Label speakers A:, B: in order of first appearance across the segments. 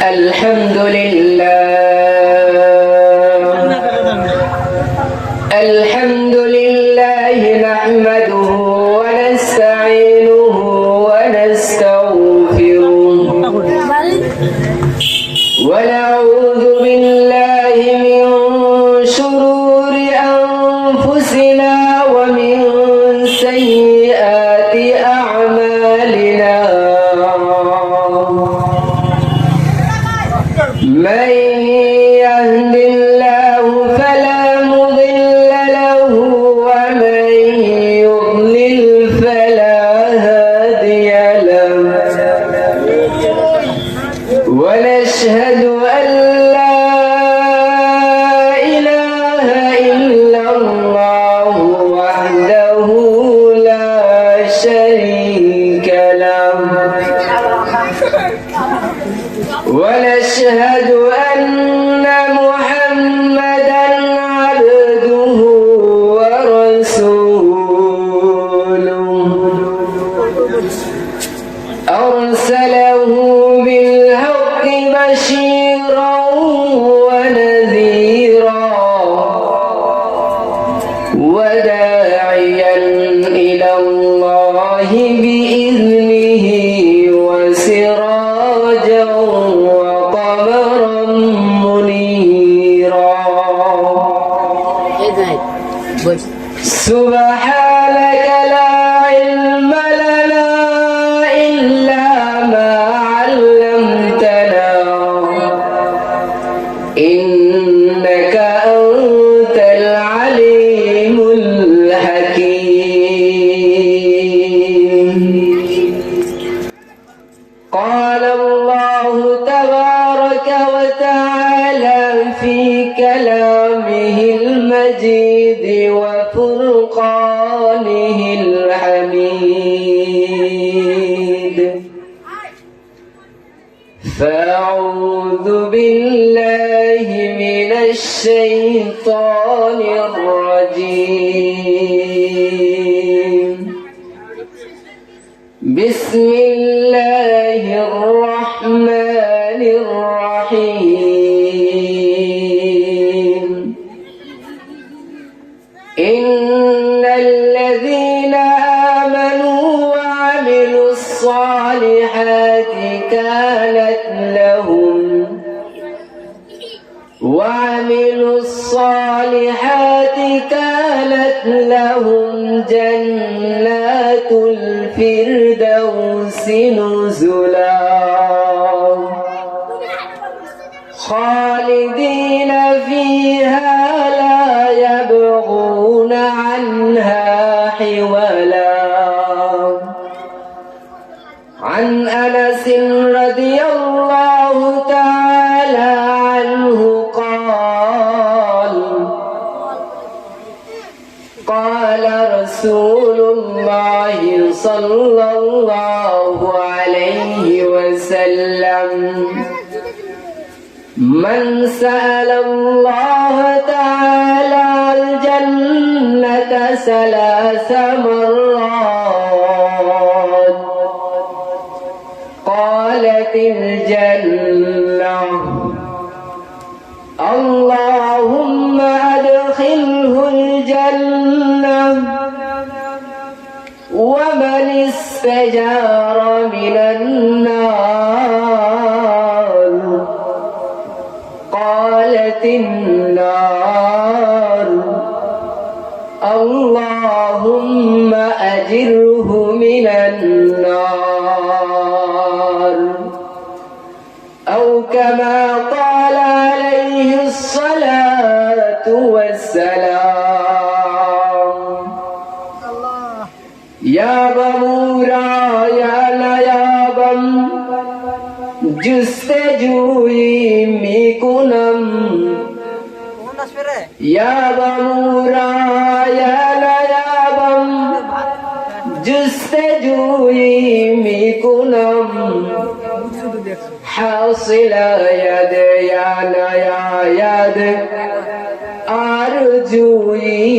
A: الحمد لله الحمد لله نحمده ونستعينه ونستغفره ونعوذ بالله من شرور أنفسنا ومن سيئات أعمالنا من يهد الله فلا مضل له ومن يضلل فلا هادي له ونشهد أن لا إله إلا الله وحده لا شريك له ونشهد أن محمدا عبده ورسوله أرسله بالحق بشيرا ونذيرا وداعيا إلى الله بإذنه وسراجا وقمرا منيرا سبحانك لا علم لنا إلا ما علمتنا إنك أنت العليم الحكيم قال الله تبارك وتعالى في كلامه المجيد وفرقانه الحميد فأعوذ بالله من الشيطان الرجيم بسم الله الرحمن الرحيم إن الذين آمنوا وعملوا الصالحات كانت لهم جنات الفردوس نزلا خالدين فيها لا يبغون عنها حولا عن أنس رضي الله تعالى عنه قال رسول الله صلى الله عليه وسلم من سأل الله تعالى الجنة 3 مرات قالت الجنة اللهم أدخله الجنة ومن استجار من النار قالت النار اللهم أجره من النار أو كما قال عليه الصلاة والسلام يا بمورا يا نيابم جستجوي ميكونم يا بمورا يا نيابم جستجوي ميكونم حاصل يد يا نياد أرجوي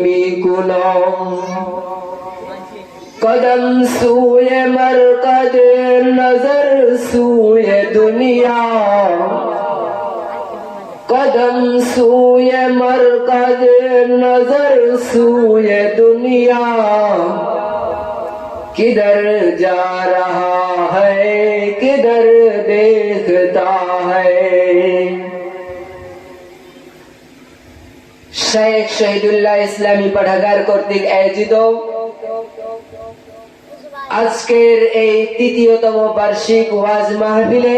A: ميكونم قدم سوی مرقد नजर सूए दुनिया कदम सूए मरकज नजर सूए दुनिया किधर जा रहा है किधर देखता है। शेख শহীদুল্লাহ ইসলামী পাঠাগার কর্তৃক আয়োজিত আজকের এই তৃতীয়তম বার্ষিক ওয়াজ মাহফিলে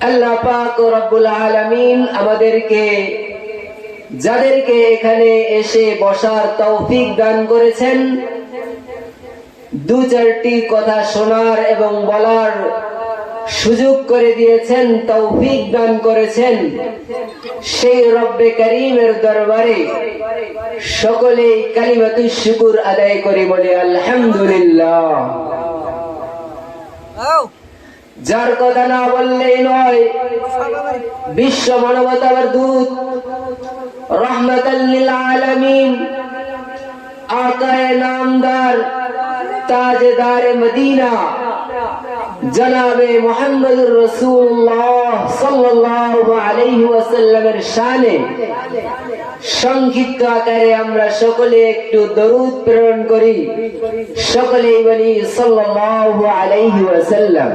A: আল্লাহ পাক রব্বুল আলামিন আমাদেরকে যাদেরকে এখানে এসে বসার তৌফিক দান করেছেন, দু চারটি কথা শোনার এবং বলার সুযোগ করে দিয়েছেন, তৌফিক দান করেছেন, সেই রব্বে করিমের দরবারে সকলেই কালিমাতুশ শুকর আদায় করে বলে আলহামদুলিল্লাহ। যার কথা না বললেই নয়, বিশ্ব মানবতার দূত রহমাতাল লিল আলামিন আকায়ে নামদার তাজদারে মদিনা জনাবে মুহাম্মদুর রাসূলুল্লাহ সাল্লাল্লাহু আলাইহি ওয়াসাল্লামের শানে সংক্ষিপ্ত আকারে আমরা সকলে একটু দরুদ প্রেরণ করি। সকলেই বলি সাল্লাল্লাহু আলাইহি ওয়াসাল্লাম।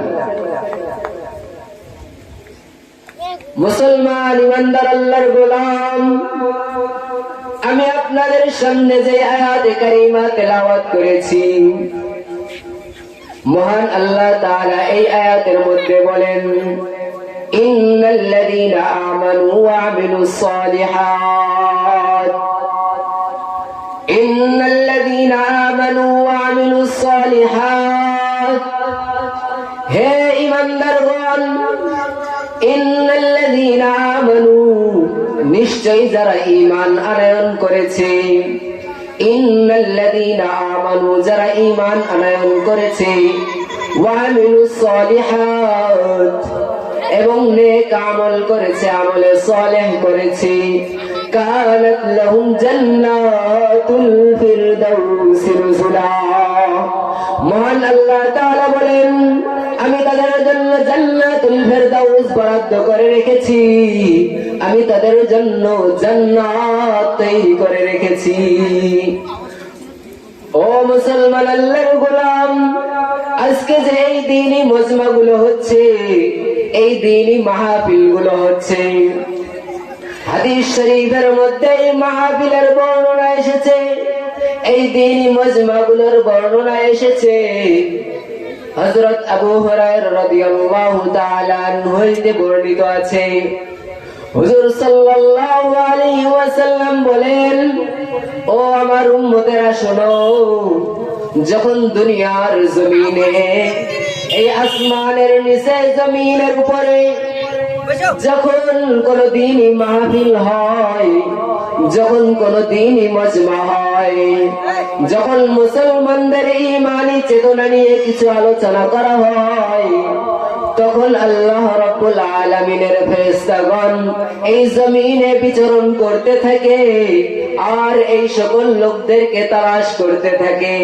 A: মুসলমান ইমানদার আল্লাহর গোলাম, আমি আপনাদের সামনে যে আয়াতে কারিমা তেলাওয়াত করেছি, মহান আল্লাহ তাআলা এই আয়াতের মধ্যে বলেন, ইন্নাল্লাযীনা আমানু ওয়া আমিলুস সালিহাত, ইন্নাল্লাযীনা আমানু ওয়া আমিলুস সালিহাত। হে ঈমানদারগণ, ইন্নাল্লাযীনা আমানু, নিশ্চয়ই যারা ঈমান আনয়ন করেছে, ইন্নাল্লাযীনা আমানু, যারা ঈমান আনয়ন করেছে, ওয়া আমিলুস সালিহাত, এবং নেক আমল করেছে, আমলে সালেহ করেছে, কানাত লাহুম জান্নাতুল ফিরদাউসি নুজুলা। মহান আল্লাহ তাআলা বলেন, আমি তাদের জন্য জান্নাতুল ফিরদাউস বরাদ্দ করে রেখেছি, আমি তাদের জন্য জান্নাত তৈরি করে রেখেছি। ও মুসলমান আল্লাহর গোলাম, আজকে যে এই দ্বীনি মজমাগুলো হচ্ছে, এই দ্বীনি মাহফিল গুলো হচ্ছে, হাদিস শরীফের মধ্যে এই মাহফিলের বর্ণনা এসেছে, এই দ্বীনি মজমাগুলোর বর্ণনা এসেছে। হযরত আবু হুরায়রা রাদিয়াল্লাহু তাআলা আনহু হইতে বর্ণিত আছে, হুজুর সাল্লাল্লাহু আলাইহি ওয়াসাল্লাম বলেন, ও আমার উম্মতেরা শোনো, যখন দুনিয়ার জমিনে, এই আসমানের নিচে জমিনের উপরে যখন কোন দ্বীনি মাহফিল হয়, যখন কোন দ্বীনি মজমা হয়, যখন মুসলমানদের ঈমানি চেতনা নিয়ে কিছু আলোচনা করা হয়, তখন আল্লাহ রাব্বুল আলামিনের ফেরেশতাগণ এই জমিনে বিচরণ করতে থাকে আর এই সকল লোকদেরকে তালাশ করতে থাকে,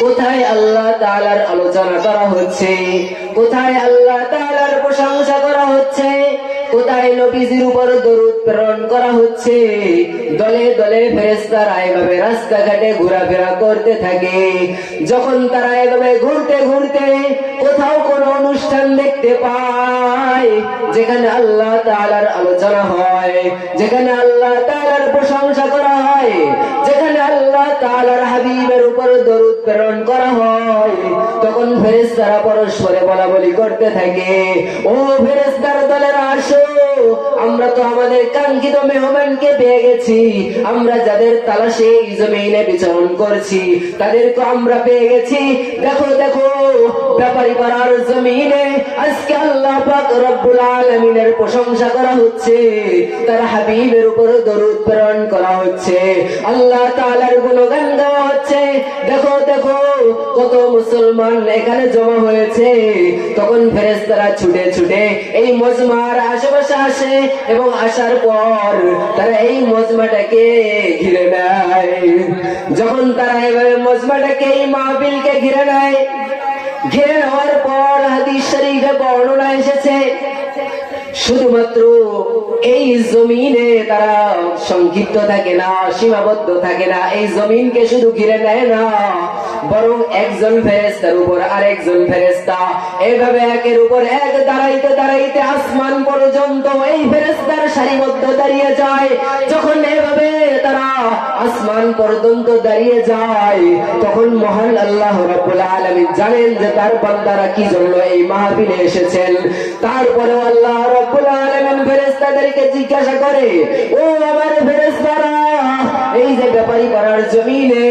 A: কোথায় আল্লাহ তাআলার আলোচনা করা হচ্ছে, কোথায় আল্লাহ তাআলার প্রশংসা করা হচ্ছে, কোথায় নবীজির উপর দরুদ প্রেরণ করা হচ্ছে। দলে দলে ফেরেশতারা এভাবে রাস্তাঘাটে ঘোরাফেরা করতে থাকে। যখন তারা এভাবে ঘুরতে ঘুরতে কোথাও কোন অনুষ্ঠান দেখতে পায়, যেখানে আল্লাহ তাআলার আলোচনা হয়, যেখানে আল্লাহ তাআলার প্রশংসা করা হয়, যেখানে আল্লাহ তাআলার হাবিবের উপর দরুদ প্রেরণ করা হয়, তখন ফেরেশতারা পরস্পরে বলাবলি করতে থাকে, ও ফেরেশতার দলেরা আসো, আমরা তো আমাদের কাঙ্ক্ষিত মেহমানকে পেয়ে গেছি, আমরা যাদের তালাশে এই জমিনে বিচরণ করছি তাদেরকে আমরা পেয়ে গেছি। দেখো দেখো, ব্যাপারী পাড়ার জমিনে আজকে আল্লাহ পাক রব্বুল আলামিনের প্রশংসা করা হচ্ছে, তার হাবিবের উপর দরুদ প্রেরণ করা হচ্ছে, আল্লাহ তাআলার গুণগান গাওয়া হচ্ছে। দেখো দেখো, কত মুসলমান এখানে জমা হয়েছে। তখন ফেরেশতারা ছুটে ছুটে এই মজমার আশেপাশে আসে এবং আসার পর তারা এই মজমাটাকে ঘিরে নেয়। যখন তারা এভাবে মজমাটাকে, এই মাহফিলকে ঘিরে নেয়, ঘিরে নেওয়ার পর হাদিস শরীফে বর্ণনা এসেছে শুধুমাত্র এই জমিনে তারা সংক্ষিপ্ত থাকে না, সীমাবদ্ধ থাকে না, এই জমিনকে শুধু ঘিরে নেয় না, বরং একজন ফেরেশতার উপর আরেকজন ফেরেশতা এইভাবে একের উপর এক দাঁড়াইতে দাঁড়াইতে আসমান পর্যন্ত এই ফেরেশতার সারিবদ্ধ দাঁড়িয়ে যায়। যখন এভাবে তারা আসমান পর্যন্ত দাঁড়িয়ে যায়, তখন মহান আল্লাহ রাব্বুল আলামিন জানেন যে তার বান্দারা কি জন্য এই মাহফিলে এসেছেন। তারপরেও আল্লাহ রাব্বুল আলামিন ফেরেশতাদেরকে জিজ্ঞাসা করে, ও আমার ফেরেশতারা, এই যে ব্যাপারী পাড়ার জমিনে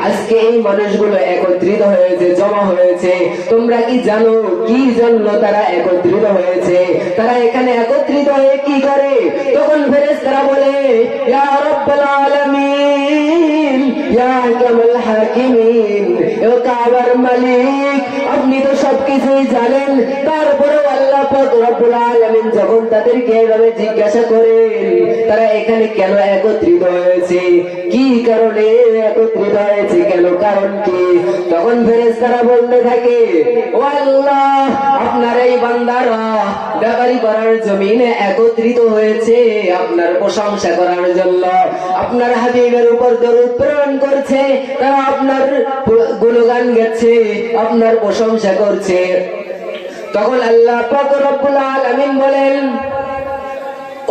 A: আজকে এই মানুষগুলো একত্রিত হয়েছে, জমা হয়েছে, তোমরা কি জানো কি জন্য তারা একত্রিত হয়েছে? তারা এখানে একত্রিত হয়ে কি করে? তখন ফেরেশতারা বলে, ইয়া রাব্বুল আলামিন, ইয়া হাকামুল হাকিমিন, ও কাবার মালিক, আপনি তো সবকিছুই জানেন। তারপরেও আল্লাহ পাক রব্বুল আলামিন যখন তাদেরকে এভাবে জিজ্ঞাসা করেন তারা এখানে কেন একত্রিত হয়েছে, কি কারণে একত্রিত হয়েছে, কেন, কারণ কি, তখন ফেরেশতারা বলতে থাকে, ও আল্লাহ, আপনার এই বান্দারা ব্যাপারী করার জমিনে একত্রিত হয়েছে আপনার প্রশংসা করার জন্য, আপনার হাবিবের উপর দরুদ প্রেরণ করছে, তারা আপনার গুণগান গাচ্ছে, আপনার প্রশংসা করছে। তখন আল্লাহ পাক রব্বুল আলামিন বলেন,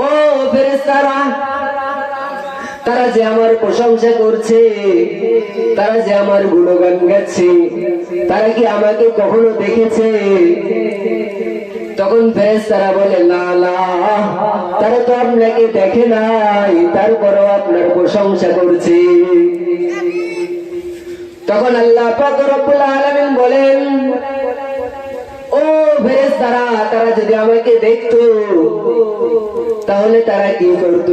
A: ও ফেরেশতারা, তারা যে আমার প্রশংসা করছে, তারা যে আমার গুণগান গাচ্ছে, তারা কি আমাকে কখনো দেখেছে? তখন ফেরেশতারা বলে, না না, তারা তো আপনাকে দেখে নাই, তারপরও আপনার প্রশংসা করছে। তখন আল্লাহ পাক রব্বুল আলামিন বলেন, ও ফেরেশতারা, তারা যদি আমাকে দেখতো তাহলে তারা কি করত?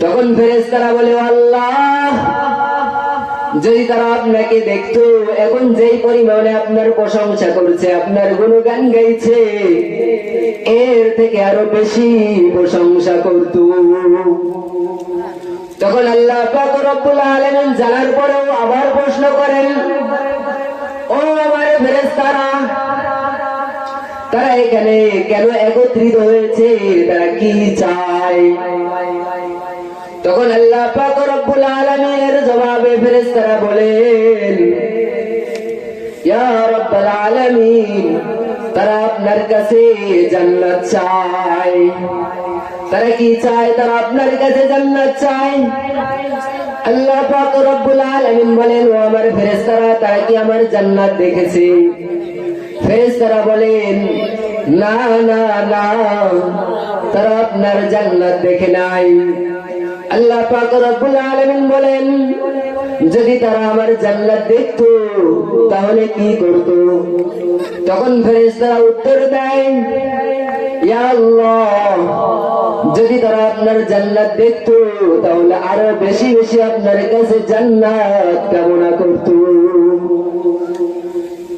A: তখন ফেরেশতারা বলে, আল্লাহ, যদি তারা আপনাকে দেখতো, এখন যেই পরিমাণে আপনার প্রশংসা করছে, আপনার গুণগান গাইছে, এর থেকে আরো বেশি প্রশংসা করত। তখন আল্লাহ পাক রব্বুল আলামিন জানার পরেও আবার প্রশ্ন করেন, ও আমার ফেরেশতারা, তারা এখানে কেন একত্রিত হয়েছে, তারা কি চায়? তখন আল্লাহ পাক রব্বুল আলামিনের জবাবে ফেরেশতারা বলেন, ইয়া রাব্বুল আলামিন, তারা আপনার কাছে জান্নাত চায়। তারা কি চায়? তারা আপনার কাছে জান্নাত চায়। আল্লাহ পাক রব্বুল আলামিন বলেন, ও আমার ফেরেশতারা, তারা কি আমার জান্নাত দেখেছে? ফেরেশতারা বলেন, না না না, তারা আপনার জান্নাত দেখে নাই। আল্লাহ পাক রব্বুল আলামিন বলেন, যদি তারা আমার জান্নাত দেখতো তাহলে কি করত? তখন ফেরেশতারা উত্তর দেয়, ইয়া আল্লাহ, যদি তারা আপনার জান্নাত দেখতো তাহলে আরো বেশি বেশি আপনার কাছে জান্নাত কামনা করত।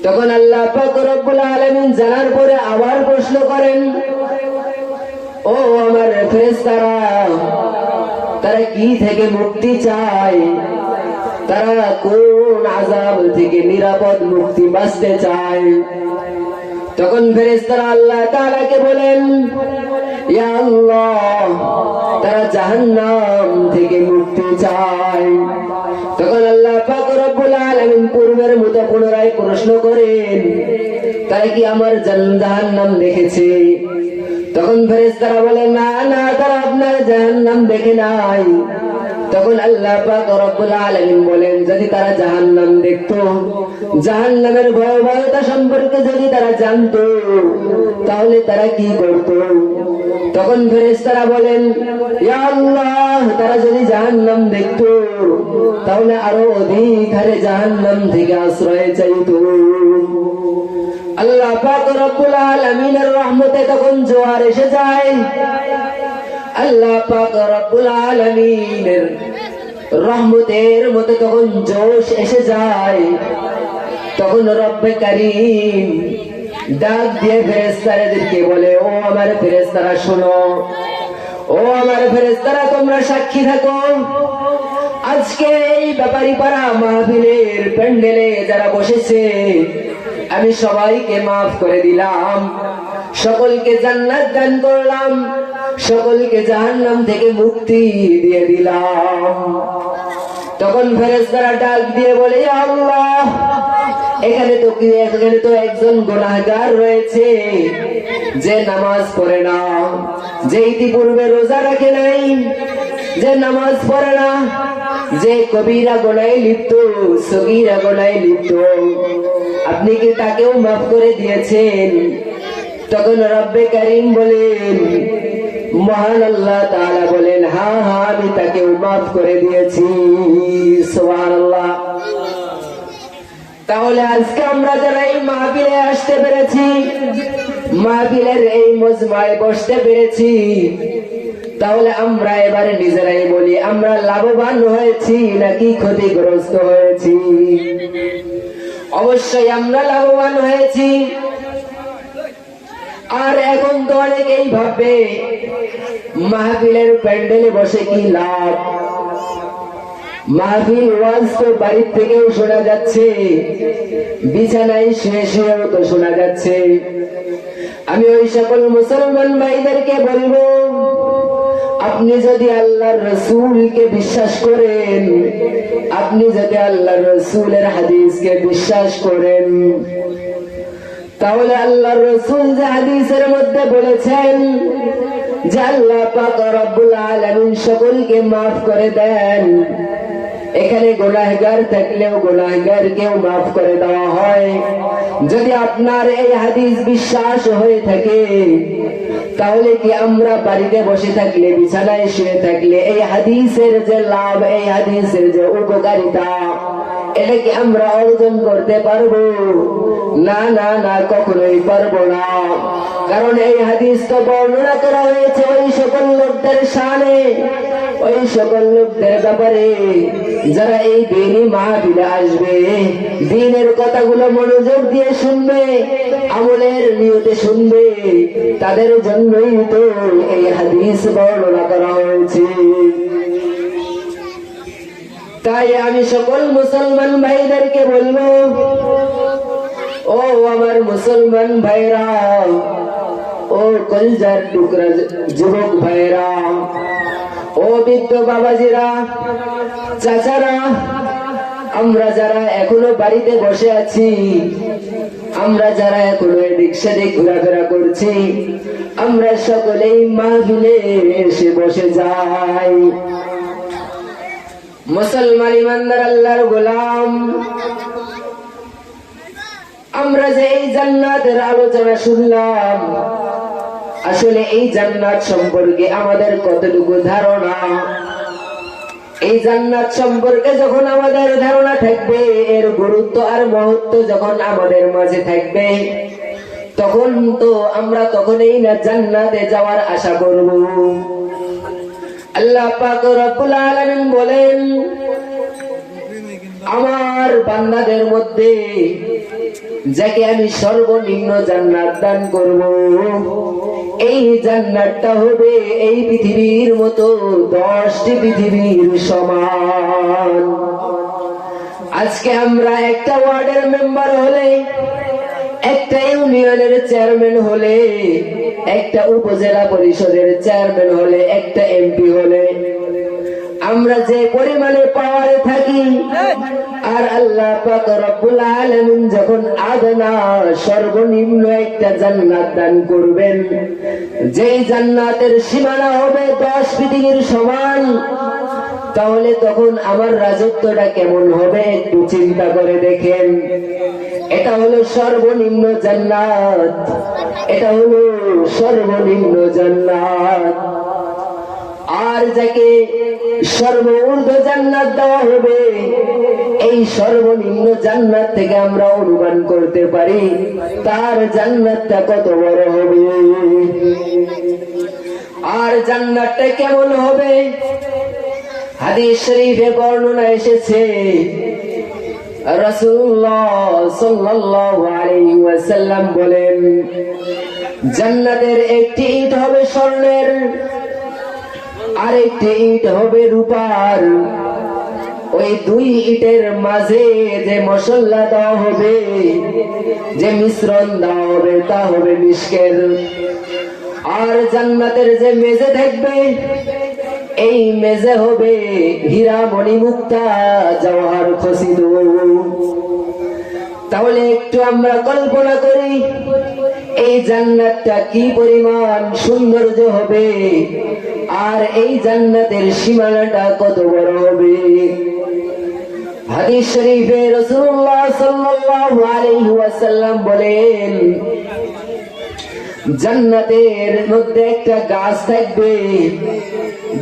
A: তখন আল্লাহ পাক রব্বুল আলামিন জানার পরে আবার প্রশ্ন করেন, ও আমার ফেরেশতারা, তারা কি থেকে মুক্তি চায়? তারা কোন আযাব থেকে নিরাপদ মুক্তি বাঁচতে চায়? তখন ফেরেশতারা আল্লাহ তাআলাকে বলেন, ইয়া আল্লাহ, তারা জাহান্নাম থেকে মুক্তি চায়। তখন আল্লাহ পাক রব্বুল আলামিন পূর্বের মতো পুনরায় প্রশ্ন করেন, তারা কি আমার জাহান্নাম দেখেছে? তখন ফেরেশতারা বলে, না না, তারা আপনার জাহান্নাম দেখে নাই। তখন আল্লাহ পাক রব্বুল আলামিন বলেন, যদি তারা জাহান্নাম দেখতো, জাহান্নামের ভয়াবহতা সম্পর্কে যদি তারা জানতো, তাহলে তারা কি করত? তখন ফেরেশতারা বলেন, ইয়া আল্লাহ, তারা যদি জাহান্নাম দেখতো তাহলে আরো অধিক হারে জাহান্নাম থেকে আশ্রয় চাইতো। আল্লাহ পাক রব্বুল আলামিনের রহমতে তখন জোয়ার এসে যায়। আল্লাহ পাক রব্বুল আলামিনের রহমতের মতো তখন জোশ এসে যায়। তখন রব্বে কারীম ডাক দিয়ে ফেরেশতাদেরকে বলে, ও আমার ফেরেশতারা শোনো, ও আমার ফেরেশতারা, তোমরা সাক্ষী থাকো, আজকে এই ব্যাপারী পাড়া মাহফিলের প্যান্ডেলে যারা বসেছে, আমি সবাইকে মাফ করে দিলাম, সকলকে জান্নাত দান করলাম, সকলকে জাহান্নাম থেকে মুক্তি দিয়ে দিলাম। তখন ফেরেশতারা ডাক দিয়ে বলে, ইয়া আল্লাহ, এখানে তো একজন গুনাহগার রয়েছে, যে নামাজ পড়ে না, যে ইতিপূর্বে রোজা রাখে নাই, যে নামাজ পড়ে না, যে কবিরা গুনাহে লিপ্ত, সগীরা গুনাহে লিপ্ত, আপনি কি তাকেও মাফ করে দিয়েছেন? তখন রব্বে কারীম বলেন, মহান আল্লাহ তাআলা বলেন, হ্যাঁ হ্যাঁ, আমি তাকেও মাফ করে দিয়েছি। সুবহানাল্লাহ। তাহলে আজকে আমরা যারা এই মাহফিলে আসতে পেরেছি, মাহফিলের এই মজমায় বসতে পেরেছি, তাহলে আমরা এবারে নিজেরাই বলি, আমরা লাভবান হয়েছি নাকি ক্ষতিগ্রস্ত হয়েছি? অবশ্যই আমরা লাভবান হয়েছি। আর এখন তো অনেকেই ভাববে, মাহফিলের প্যান্ডেলে বসে কি লাভ? মাহফিল ওয়াজ তো বাড়ির থেকেও শোনা যাচ্ছে, বিছানায় শুয়ে শুয়েও তো শোনা যাচ্ছে। আমি ওই সকল মুসলমান ভাইদেরকে বলবো, আপনি যদি আল্লাহর রসুলকে বিশ্বাস করেন, আপনি যদি আল্লাহর রসুলের হাদিসকে বিশ্বাস করেন, তাহলে আল্লাহর রসুল যে হাদিসের মধ্যে বলেছেন যে আল্লাহ পাক রব্বুল আলামিন সকলকে মাফ করে দেন, এখানে গুনাহগার থাকলেও গুনাহগারকেও মাফ করে দেওয়া হয়। যদি আপনার এই হাদিস বিশ্বাস হয়ে থাকে, তাহলে কি আমরা বাড়িতে বসে থাকলে, বিছানায় শুয়ে থাকলে এই হাদিসের যে লাভ, এই হাদিসের যে উপকারিতা, এটা কি আমরা অর্জন করতে পারবো? না না না, কখনোই পারবো না। কারণ এই হাদিস তো বর্ণনা করা হয়েছে ওই সকল লোকদের শানে, ওই সকল লোকদের ব্যাপারে যারা এই দ্বীনি মাহফিলে আসবে, দ্বীনের কথাগুলো মনোযোগ দিয়ে শুনবে, আমলের নিয়তে শুনবে, তাদের জন্যই তো এই হাদিস বর্ণনা করা হয়েছে। তাই আমি সকল মুসলমান ভাইদেরকে বলবো, ও আমার মুসলমান ভাইরা, ও কলজার টুকরা যুবক ভাইরা, ও বৃদ্ধ বাবাজিরা, চাচারা, আমরা যারা এখনো বাড়িতে বসে আছি, আমরা যারা এখনো এদিক সেদিক ঘোরাফেরা করছি, আমরা সকলেই মাহফিলে এসে বসে যাই। মুসলমান ইমানদার আল্লাহর গোলাম, আমরা যে এই জান্নাতের আলোচনা শুনলাম, আসলে এই জান্নাত সম্পর্কে আমাদের কতটুকু ধারণা? এই জান্নাত সম্পর্কে যখন আমাদের ধারণা থাকবে, এর গুরুত্ব আর মহত্ব যখন আমাদের মাঝে থাকবে, তখন তো আমরা তখনই না জান্নাতে যাওয়ার আশা করব। আল্লাহ পাক রব্বুল আলামিন বলেন, আমার বান্দাদের মধ্যে যাকে আমি সর্বনিম্ন জান্নাত দান করব, এই জান্নাতটা হবে এই পৃথিবীর মতো 10টি পৃথিবীর সমান। আজকে আমরা একটা ওয়ার্ডের মেম্বার হলে, একটা ইউনিয়নের চেয়ারম্যান হলে, একটা উপজেলা পরিষদের চেয়ারম্যান হলে, একটা এমপি হলে, আমরা যে পরিমাণে পাওয়ারে থাকি, আর আল্লাহ পাক রব্বুল আলামিন যখন আদনা সর্বনিম্ন একটা জান্নাত দান করবেন, যেই জান্নাতের সীমানা হবে 10 পৃথিবীর সমান, তাহলে তখন আমার রাজত্বটা কেমন হবে একটু চিন্তা করে দেখেন। এটা হলো সর্বনিম্ন জান্নাত, এটা হলো সর্বনিম্ন জান্নাত। আর যাকে সর্বোচ্চ জান্নাত দেওয়া হবে, এই সর্বনিম্ন জান্নাত থেকে আমরা অনুমান করতে পারি তার জান্নাতটা কত বড় হবে। আর জান্নাতটা কেমন হবে? হাদিস শরীফে বর্ণনা এসেছে, রাসূলুল্লাহ সাল্লাল্লাহু আলাইহি ওয়াসাল্লাম বলেন, জান্নাতের একটি ইট হবে স্বর্ণের, আরেকটি ইট হবে রূপার। ওই দুই ইটের মাঝে যে মশলা দেওয়া হবে, যে মিশ্রণ দেওয়া হবে, তা হবে মিশকের। আর জান্নাতের যে মেজে থাকবে, এই মেজে হবে হীরা মণি মুক্তা জওহর খচিত। তাহলে একটু আমরা কল্পনা করি এই জান্নাতটা কি পরিমাণ সৌন্দর্য হবে, আর এই জান্নাতের সীমানাটা কত বড় হবে। হাদিস শরীফে রাসূলুল্লাহ সাল্লাল্লাহু আলাইহি ওয়াসাল্লাম বলেন, জান্নাতের মধ্যে একটা গাছ থাকবে,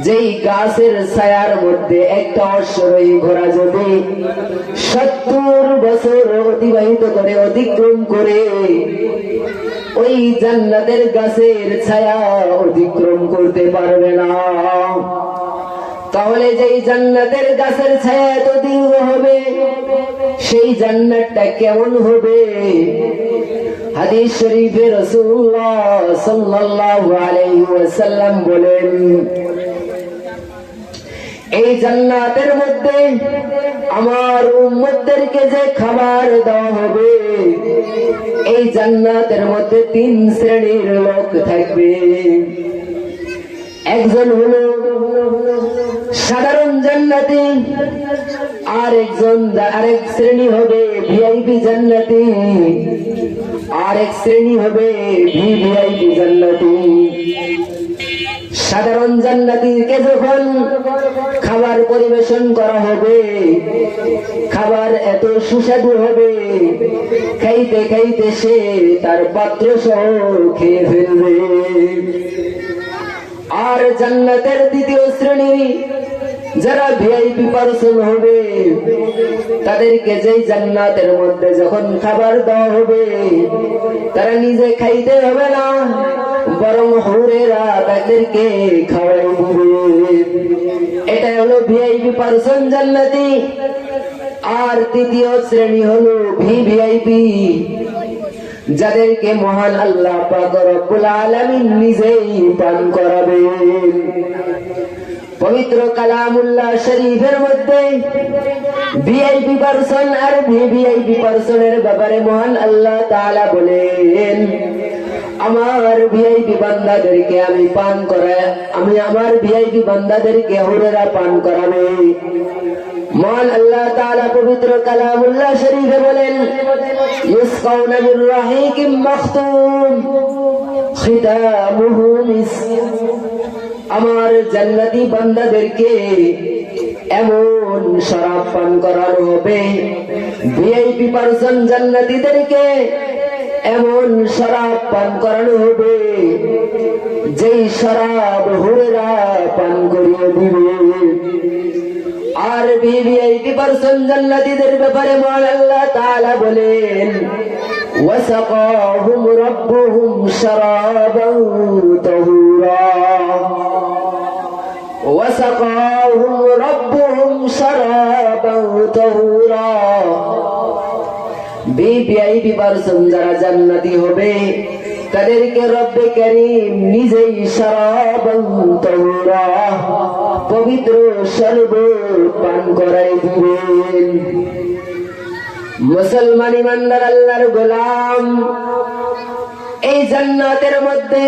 A: যেই গাছের ছায়ার মধ্যে একটা অশ্বরোহী ঘোড়া যদি 70 বছর অতিবাহিত করে, অতিক্রম করে, ওই জান্নাতের গাছের ছায়া অতিক্রম করতে পারবে না। তাহলে যেই জান্নাতের গাছের ছায়া এত দীর্ঘ হবে, সেই জান্নাতটা কেমন হবে? হাদিস শরীফে রাসূলুল্লাহ সাল্লাল্লাহু আলাইহি ওয়াসাল্লাম বলেন, এই জান্নাতের মধ্যে আমার উম্মতদেরকে যে খাবার দেওয়া হবে, এই জান্নাতের মধ্যে 3 শ্রেণীর লোক থাকবে। একজন হলো সাধারণ জান্নাতি, আরেক শ্রেণী হবে ভিআইপি জান্নাতি, আরেক শ্রেণী হবে ভিভিআইপি জান্নাতি। সাধারণ জান্নাতীকে যখন খাবার পরিবেশন করা হবে, খাবার এত সুস্বাদু হবে, খাইতে খাইতে সে তার পাত্র সহ খেয়ে ফেলবে। আর জান্নাতের দ্বিতীয় শ্রেণী যারা ভিআইপি পার্সন হবে, তাদেরকে যেই জান্নাতের মধ্যে যখন খাবার দেওয়া হবে, তারা নিজে খাইতে হবে না, বরং হুরেরা তাদেরকে খাওয়াই দিবে। এটা হলো ভিআইপি পার্সন জান্নাতি। আর তৃতীয় শ্রেণী হলো ভিভিআইপি, যাদেরকে মহান আল্লাহ পাক রব্বুল আলামিন নিজেই পান করাবেন। পবিত্র কালামুল্লাহ শরীফের মধ্যে ভিআইপি পার্সন আর ভিভিআইপি পার্সনের ব্যাপারে মহান আল্লাহ তাআলা বলেন, আমার ভিআইপি বান্দাদেরকে আমি পান করাই, আমি আমার ভিআইপি বান্দাদেরকে হুরেরা পান করাবে। মহান আল্লাহ তাআলা পবিত্র কালামুল্লাহ শরীফে বলেন, ইসকাউনা মির রাহিকিম মাখতুম খিতামুহু মিস্ক। আমার জান্নাতি বান্দাদেরকে এমন শরাব পান করানো হবে, ভিআইপি পার্সন জান্নাতীদেরকে এমন শরাব পান করানো হবে, যেই শরাব হুরেরা পান করিয়ে দিবে। আর ভিভিআইপি পার্সন জান্নাতীদের ব্যাপারে মহান আল্লাহ তাআলা বলেন, ওয়াসাকাহুম রাব্বুহুম শারাবান তাহুরা, ওয়াসাকাহুম রাব্বুহুম শারাবান তাহুরা। ভিভিআইপি পার্সন যারা জান্নাতি হবে, তাদেরকে রব্বে কারীম নিজেই শারাবান তাহুরা, পবিত্র শরবত পান করাই দিবেন। মুসলমান ইমানদার আল্লাহর গোলাম, এই জান্নাতের মধ্যে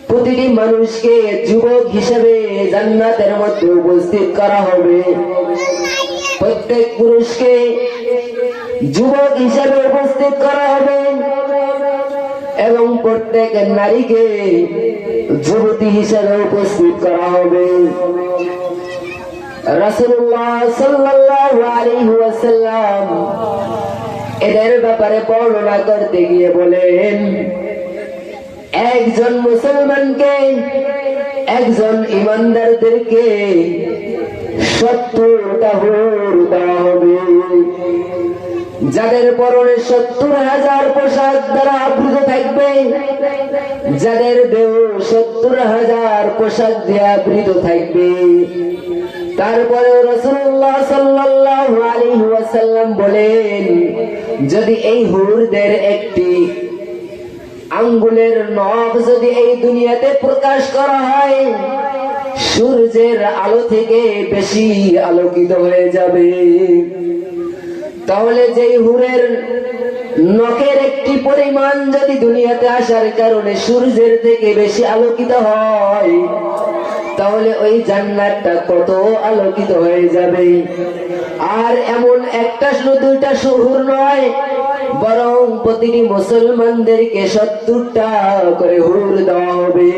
A: প্রতিটি মানুষকে যুবক হিসেবে জান্নাতের মধ্যে উপস্থিত করা হবে। প্রত্যেক পুরুষকে যুবক হিসেবে উপস্থিত করা হবে এবং প্রত্যেক নারীকে যুবতী হিসেবে উপস্থিত করা হবে। রাসূলুল্লাহ সাল্লাল্লাহু আলাইহি ওয়াসাল্লাম এদের ব্যাপারে বর্ণনা করতে গিয়ে বলেন, একজন মুসলমানকে, একজন ইমানদারদেরকে 70টা হুর দেওয়া হবে, যাদের পরনে 70,000 পোশাক দ্বারা আবৃত থাকবে, যাদের দেহ 70,000 পোশাক দিয়ে আবৃত থাকবে। তারপরে রাসূলুল্লাহ সাল্লাল্লাহু আলাইহি ওয়াসাল্লাম বলেন, যদি এই হুরদের একটি আঙ্গুলের নখ যদি এই দুনিয়াতে প্রকাশ করা হয়, সূর্যের আলো থেকে বেশি আলোকিত হয়ে যাবে। তাহলে যেই হুরের নখের একটি পরিমাণ যদি দুনিয়াতে আসার কারণে সূর্যের থেকে বেশি আলোকিত হয়, তাহলে ওই জান্নাতটা কত আলোকিত হয়ে যাবে। আর এমন একটা শুধু দুইটা হুর নয়, বরং প্রতিটি মুসলমানদেরকে 70টা করে হুর দেওয়া হবে।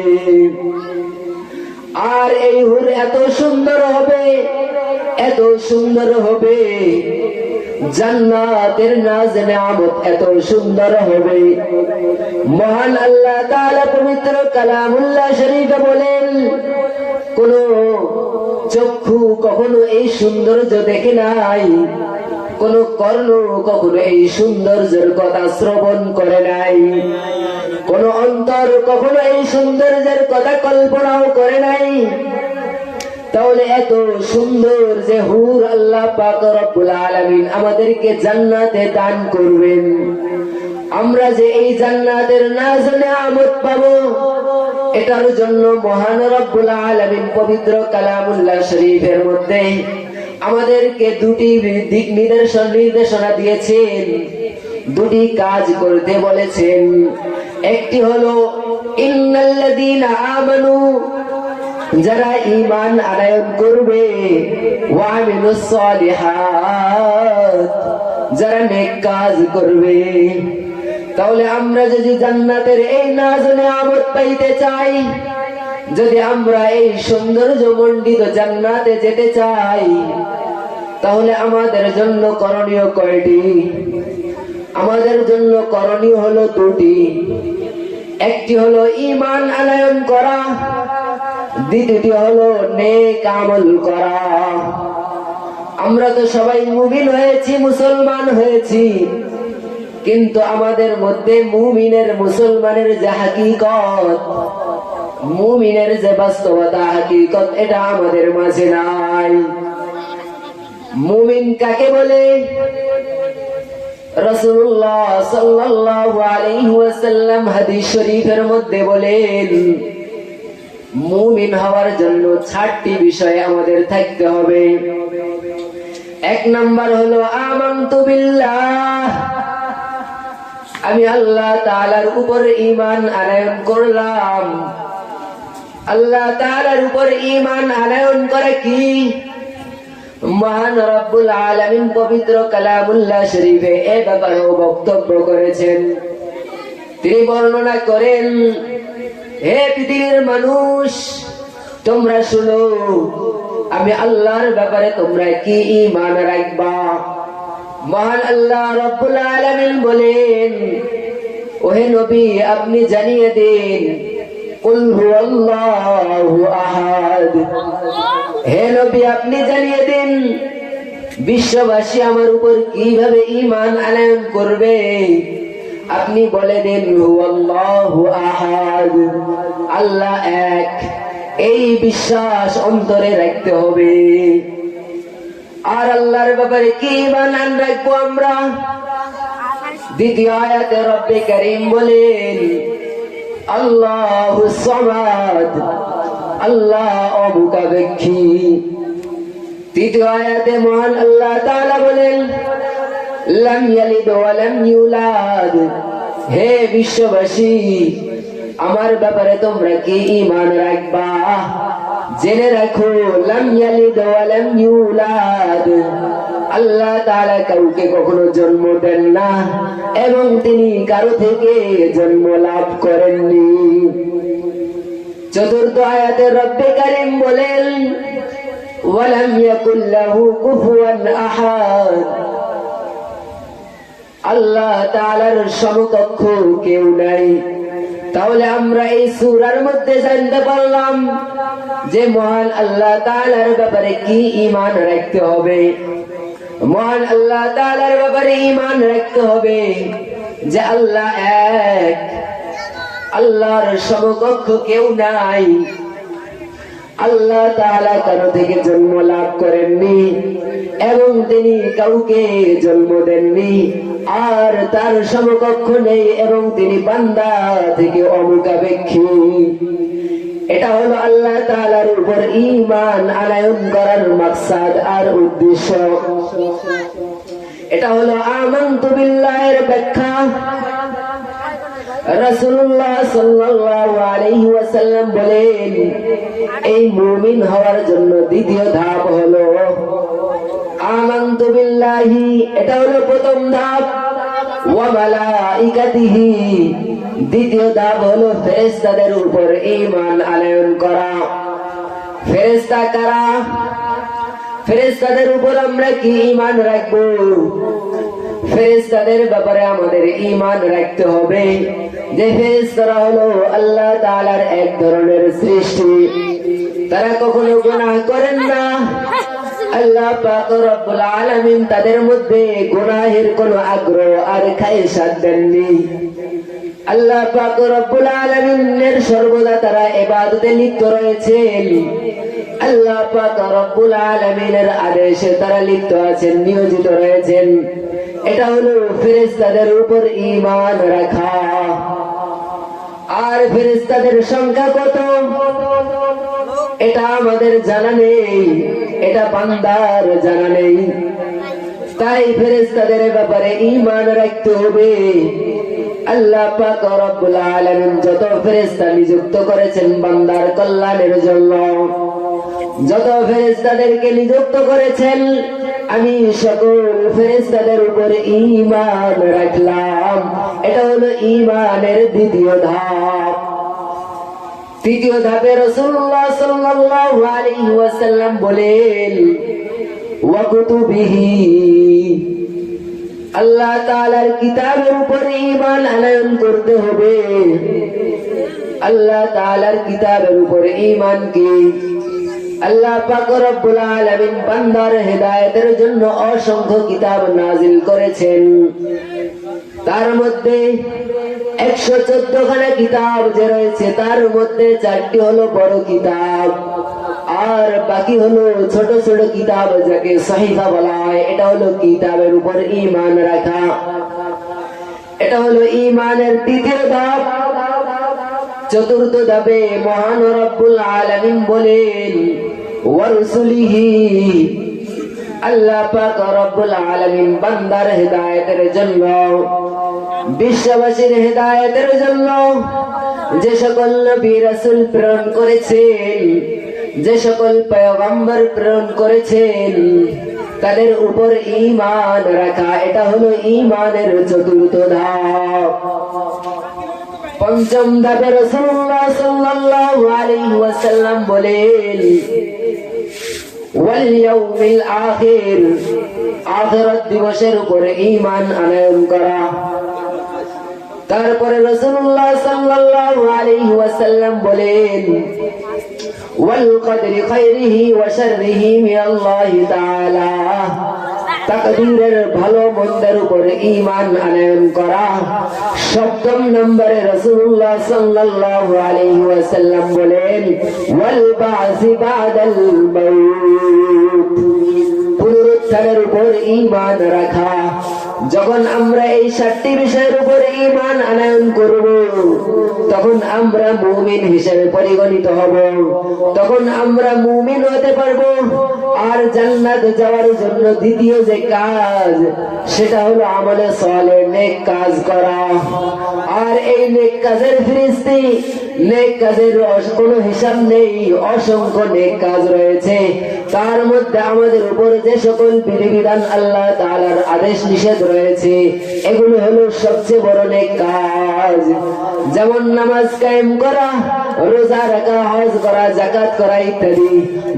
A: আর এই হুর এত সুন্দর হবে, এত সুন্দর হবে, জান্নাতের নাজ নেয়ামত এত সুন্দর হবে। মহান আল্লাহ তাআলা পবিত্র কালামুল্লাহ শরীফে বলেন, কোন চক্ষু কখনো এই সৌন্দর্য দেখে নাই, কোন কর্ণ কখনো এই সৌন্দর্যের কথা শ্রবণ করে নাই, কোন অন্তর কখনো এই সৌন্দর্যের কথা কল্পনাও করে নাই। তাহলে এত সুন্দর যে হুর আল্লাহ পাক রব্বুল আলামিন আমাদেরকে জান্নাতে দান করবেন, আমরা যে এই জান্নাতের নাজ নেয়ামত পাবো, এটার জন্য মহান রব্বুল আলামিন পবিত্র কালামুল্লাহ শরীফের মধ্যে আমাদেরকে দুটি দিক নির্দেশনা দিয়েছেন, দুটি কাজ করতে বলেছেন। একটি হলো ইন্নাল্লাযীনা আমানু, যারা ঈমান আনয়ন করবে, ওয়া আমিলুস সালিহাত, যারা নেক কাজ করবে। তাহলে আমরা যদি জান্নাতের এই নাজ নেয়ামত পাইতে চাই, যদি আমরা এই সৌন্দর্যমণ্ডিত জান্নাতে যেতে চাই, তাহলে আমাদের জন্য করণীয় কয়টি? আমাদের জন্য করণীয় হলো দুটি। একটি হলো ঈমান আনয়ন করা, দ্বিতীয়টি হলো নেক আমল করা। আমরা তো সবাই মুমিন হয়েছি, মুসলমান হয়েছি, কিন্তু আমাদের মধ্যে মুমিনের মুসলমানের যে হাকিকত, মুমিনের যে বাস্তবতা হাকিকত, এটা আমাদের মাঝে নাই। মুমিন কাকে বলে? রাসূলুল্লাহ সাল্লাল্লাহু আলাইহি ওয়াসাল্লাম হাদিস শরীফের মধ্যে বলেন, মুমিন হওয়ার জন্য 6টি বিষয় আমাদের থাকতে হবে। এক নাম্বার হলো আমানতু বিল্লাহ, আমি আল্লাহ তাআলার উপর ঈমান আনয়ন করলাম। আল্লাহ তাআলার উপর ঈমান আনয়ন করে কি? মহান রব্বুল আলামিন পবিত্র কালামুল্লাহ শরীফে এ ব্যাপারে বক্তব্য করেছেন। তিনি বর্ণনা করেন, হে পৃথিবীর মানুষ, তোমরা শুনো, আমি আল্লাহর ব্যাপারে তোমরা কি ঈমান রাখবা? মহান আল্লাহ রব্বুল আলামিন বলেন, ওহে নবী, আপনি জানিয়ে দিন, কুল হুয়াল্লাহু আহাদ। হে নবী, আপনি জানিয়ে দিন, বিশ্ববাসী আমার উপর কিভাবে ঈমান আনয়ন করবে? আপনি বলে দিন, হুয়াল্লাহু আহাদ, আল্লাহ এক, এই বিশ্বাস অন্তরে রাখতে হবে। আর আল্লাহর ব্যাপারে কি ঈমান রাখবো আমরা? দ্বিতীয় আয়াতে রব্বে কারীম বলেন, আল্লাহুস সামাদ, আল্লাহ অমুখাপেক্ষী। তৃতীয় আয়াতে মহান আল্লাহ তাআলা বলেন, লাম ইয়ালিদ ওয়া লাম ইউলাদ। হে বিশ্ববাসী, আমার ব্যাপারে তোমরা কি ঈমান রাখবা? জেনে রাখো, লাম ইয়ালিদ ওয়া লাম ইউলাদ, আল্লাহ তাআলা কাউকে কখনো জন্ম দেন না এবং তিনি কারো থেকে জন্ম লাভ করেননি। চতুর্থ আয়াতে রব্বে কারীম বলেন, ওয়ালাম ইয়াকুল লাহু কুফুয়ান আহাদ, আল্লাহ তাআলার সমকক্ষ কেউ নাই। তাহলে আমরা এই সূরার মধ্যে জানতে পারলাম যে মহান আল্লাহ তাআলার ব্যাপারে কি ঈমান রাখতে হবে। মহান আল্লাহ তাআলার ব্যাপারে ঈমান রাখতে হবে যে আল্লাহ এক, আল্লাহর সমকক্ষ কেউ নাই, আল্লাহ তাআলা কারো থেকে জন্ম লাভ করেননি এবং তিনি কাউকে জন্ম দেননি, আর তার সমকক্ষ নেই এবং তিনি বান্দা থেকে অমুখাপেক্ষী। এটা হলো আল্লাহ তাআলার উপর ঈমান আনয়ন করার মাকসাদ আর উদ্দেশ্য। এটা হলো আমানতু বিল্লাহির ব্যাখ্যা। রাসূলুল্লাহ সাল্লাল্লাহু আলাইহি ওয়াসাল্লাম বলেন, এই মুমিন হওয়ার জন্য দ্বিতীয় ধাপ হলো আমানতু বিল্লাহি, এটা হলো প্রথম ধাপ। ওয়া মালাইকাতিহি, দ্বিতীয় ধাপ হলো ফেরেশতাদের উপর ঈমান আনয়ন করা। ফেরেশতা কারা? ফেরেশতাদের উপর আমরা কি ঈমান রাখবো? ফেরেশতাদের ব্যাপারে আমাদের ঈমান রাখতে হবে যে ফেরেশতারা হলো আল্লাহ তাআলার এক ধরনের সৃষ্টি। তারা কখনো গুনাহ করেন না। আল্লাহ পাক রব্বুল আলামিন তাদের মধ্যে গুনাহের কোনো আগ্রহ আর খায়সাত দেননি। আল্লাহ পাক রব্বুল আলামিনের সর্বদা তারা ইবাদতে লিপ্ত রয়েছেন। আল্লাহ পাক রব্বুল আলামিনের আদেশে তারা লিপ্ত আছেন, নিয়োজিত রয়েছেন। এটা হলো ফেরেশতাদের উপর ঈমান রাখা। আর ফেরেশতাদের সংখ্যা কত এটা আমাদের জানা নেই, এটা বান্দার জানা নেই। তাই ফেরেশতাদের ব্যাপারে ঈমান রাখতে হবে। আল্লাহ পাক রব্বুল আলামিন যত ফেরেশতা নিযুক্ত করেছেন বান্দার কল্যাণের জন্য, যত ফেরেশতাদেরকে নিযুক্ত করেছেন, আমি সকল ফেরেশতাদের উপর ঈমান রাখলাম। এটা হলো ঈমানের দ্বিতীয় ধাপ। তৃতীয় ধাপে রাসূলুল্লাহ সাল্লাল্লাহু আলাইহি ওয়াসাল্লাম বলেন, ওয়া কুতুবিহি, আল্লাহ তাআলার কিতাবের উপর ঈমান আনয়ন করতে হবে। আল্লাহ তাআলার কিতাবের উপর ঈমান কি? আল্লাহ পাক রব্বুল আলামিন বান্দার হেদায়েতের জন্য অসংখ্য কিতাব নাজিল করেছেন। তার মধ্যে 114 খানা কিতাব যে রয়েছে তার মধ্যে 4টি হলো বড় কিতাব, আর বাকি হলো ছোট ছোট কিতাব যাকে সহিফা বলা হয়। এটা হলো কিতাবের উপর ঈমান রাখা। এটা হলো ঈমানের দ্বিতীয় ধাপ। চতুর্থ ধাপে মহান রব্বুল আলামিন বলেন, ওয়া রুসুলিহি, আল্লাহ পাক রব্বুল আলামিন বান্দার হেদায়েতের জন্য, বিশ্ববাসীর হেদায়েতের জন্য যে সকল নবী রাসূল প্রেরণ করেছেন, যে সকল পয়গম্বর প্রেরণ করেছেন, তাদের উপর ঈমান রাখা। এটা হলো ঈমানের চতুর্থ ধাপ। পঞ্চম ধাপে রাসূলুল্লাহ সাল্লাল্লাহু আলাইহি ওয়াসাল্লাম বলেন, ওয়াল ইয়াউমিল আখির, আখিরাত দিবসের উপরে ঈমান আনয়ন করা। তারপরে রাসূলুল্লাহ সাল্লাল্লাহু আলাইহি ওয়াসাল্লাম বলেন, ওয়াল কদরি খায়রিহি ওয়া শাররিহি মিনাল্লাহি তাআলা, তাকদীরের ভালো মন্দের উপরে ঈমান আনয়ন করা। সপ্তম নম্বরে রাসূলুল্লাহ সাল্লাল্লাহু আলাইহি ওয়াসাল্লাম বলেন, ওয়াল বা'সি বা'দাল মাউত, পুনরুত্থানের উপর ঈমান রাখা। যখন আমরা এই 7টি বিষয়ের উপর ঈমান আনয়ন করব, তখন আমরা মুমিন হিসেবে পরিগণিত হব, তখন আমরা মুমিন হতে পারবো। আর জান্নাত যাওয়ার জন্য দ্বিতীয় যে কাজ, সেটা হলো আমলে সালেহ, নেক কাজ করা। আর এই নেক কাজের ফিরিস্তি, নেক কাজের কোনো হিসাব নেই, অসংখ্য নেক কাজ রয়েছে। তার মধ্যে আমাদের উপর যে সকল বিধিবিধান আল্লাহ তাআলার আদেশ নিষেধ রয়েছে, এগুলো হলো সবচেয়ে বড় নেক কাজ। যেমন নামাজ কায়েম করা, রোজা রাখা, হজ করা, যাকাত করা ইত্যাদি।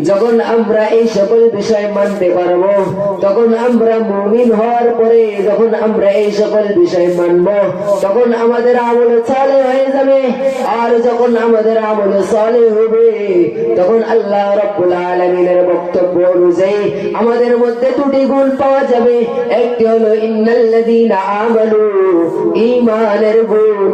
A: যখন আমরা এই সকল বিষয় মানতে পারবো, তখন আমরা মুমিন হওয়ার পরে যখন আমরা এই সকল বিষয় মানব, তখন আমাদের আমল সালেহ হয়ে যাবে। আর যখন আমাদের আমল সালেহ হবে, তখন আল্লাহ রাব্বুল আলামিনের বক্তব্য অনুযায়ী আমাদের মধ্যে দুটি গুণ পাওয়া যাবে। একটি হলো ইন্নাল্লাযীনা আমানু, ঈমানের গুণ।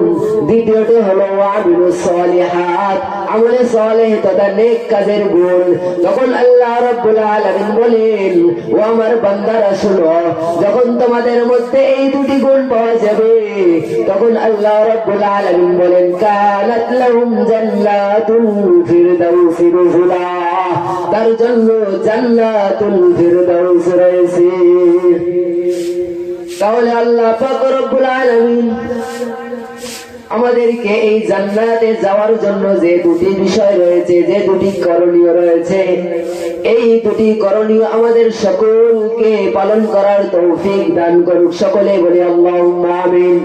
A: দ্বিতীয়টি হলো ওয়ামিলুস সালিহাত, আমলে সালেহ তথা নেক কাজের গুণ। তখন আল্লাহ রাব্বুল আলামিন বলেন, ও আমার বান্দারা শুনো, যখন তোমাদের মধ্যে এই দুটি গুণ পাওয়া যাবে, তখন আল্লাহ রাব্বুল আলামিন বলেন, কানাত লাহুম জান্নাতুল ফিরদাউসি নুজুলা, তার জন্য জান্নাতুল ফিরদাউস রয়েছে। তাহলে আল্লাহ পাক রব্বুল আলামিন আমাদেরকে এই জান্নাতে যাওয়ার জন্য যে দুটি বিষয় রয়েছে, যে দুটি করণীয় রয়েছে, এই দুটি করণীয় আমাদের সকলকে পালন করার তৌফিক দান করুক। সকলে বলি আল্লাহুম্মা আমিন।